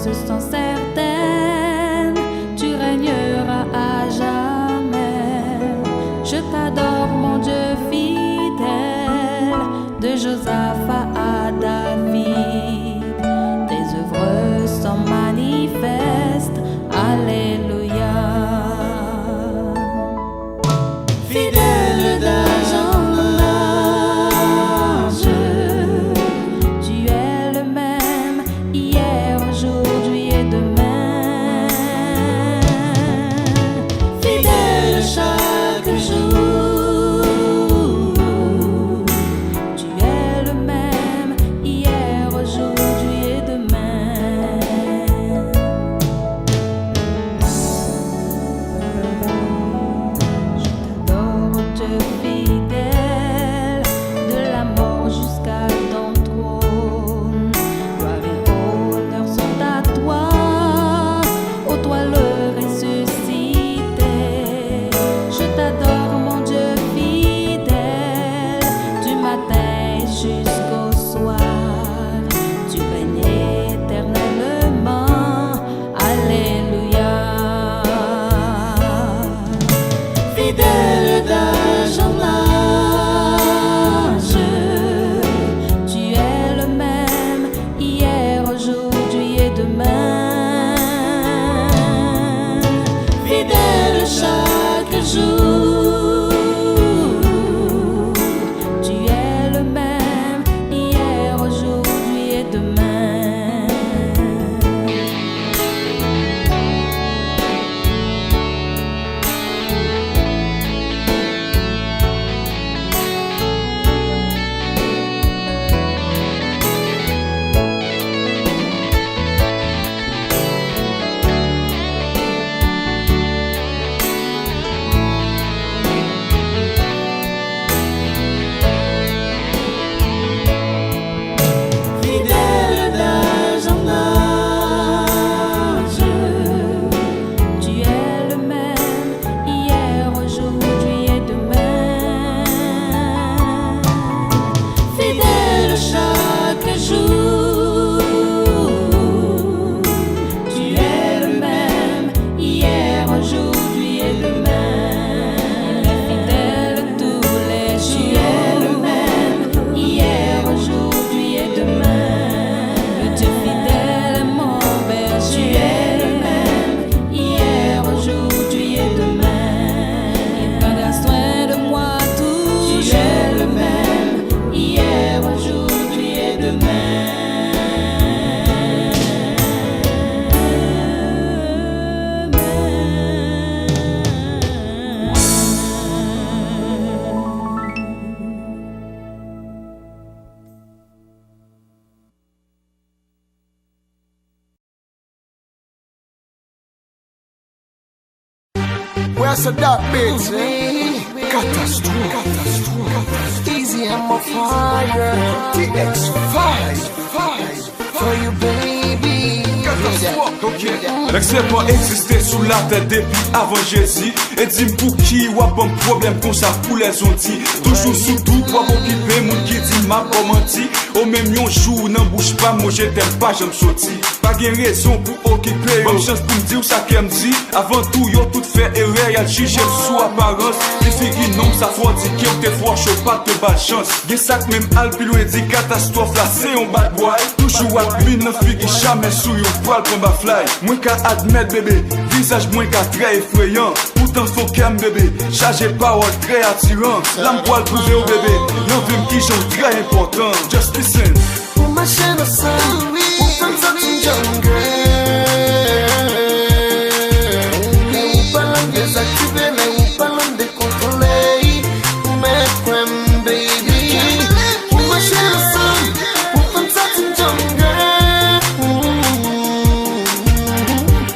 choses sont certaines, tu régneras à jamais. Je t'adore, mon Dieu fidèle, de Josaphat à David. Tes œuvres sont manifestes, alléluia. Fidèle d'âge en âge, tu es le même hier, aujourd'hui et demain. Fidèle chaque jour, tu es le même hier, aujourd'hui et demain. Je t'adore, Dieu fidèle, de la mort jusqu'à ton trône. Gloire et honneur sont à toi, ô toi le ressuscité. Je t'adore, mon Dieu fidèle, du matin jusqu'au soir. Tu règnes éternellement, alléluia. Fidèle d'âge en âge, tu es le même hier, aujourd'hui et demain. Fidèle chaque jour, tu es le même hier, aujourd'hui et demain. Fidèle d'âge en âge, tu es le même hier, aujourd'hui et demain. Fidèle chaque jour, tu es le même hier, aujourd'hui et demain. Fidèle tous les jours, tu es le même hier, aujourd'hui et demain. Le Dieu fidèle est mon berger, tu es le même hier, aujourd'hui et demain. Il prendra soin de moi toujours, tu es le même hier, aujourd'hui et demain. Where's the dark bitch? Catastrophe. Easy and my fire. TX5 for you, baby. L'excès pas existé sous la tête depuis avant Jésus. Et dis-moi pour qui ou un problème comme ça pour les ondits. Toujours sous tout pour occuper mon qui dit m'a pas menti. Au même yon jour n'en bouge pas, moi je t'aime pas, j'aime sorti. Pas de raison pour occuper, bonne chance pour me dire ça qu'elle me dit. Avant tout, yo tout fait erreur, y'a jugé sous apparence. Les filles non, ça faut dire qu'il y a des fois chaud, pas de bad chance. Y'a ça que même Alpi loin dit catastrophe là, c'est un bad boy. Toujours à mine, non fille qui jamais sous yon poil pour ma fly. Moins qu'à admettre bébé, visage moins qu'à très effrayant. Pourtant faut qu'elle bébé, chargé parole très attirant. L'âme poil prouvé au bébé, non vim qui j'en très important. Just listen. Pour ma chaîne au sein, pour faire ça une jungle. Mais où parlons désactiver, mais où parlons décontrôler. Mais quoi, baby? Pour ma chaîne au sein, pour faire ça une jungle.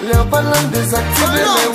Les parlons désactiver, mais où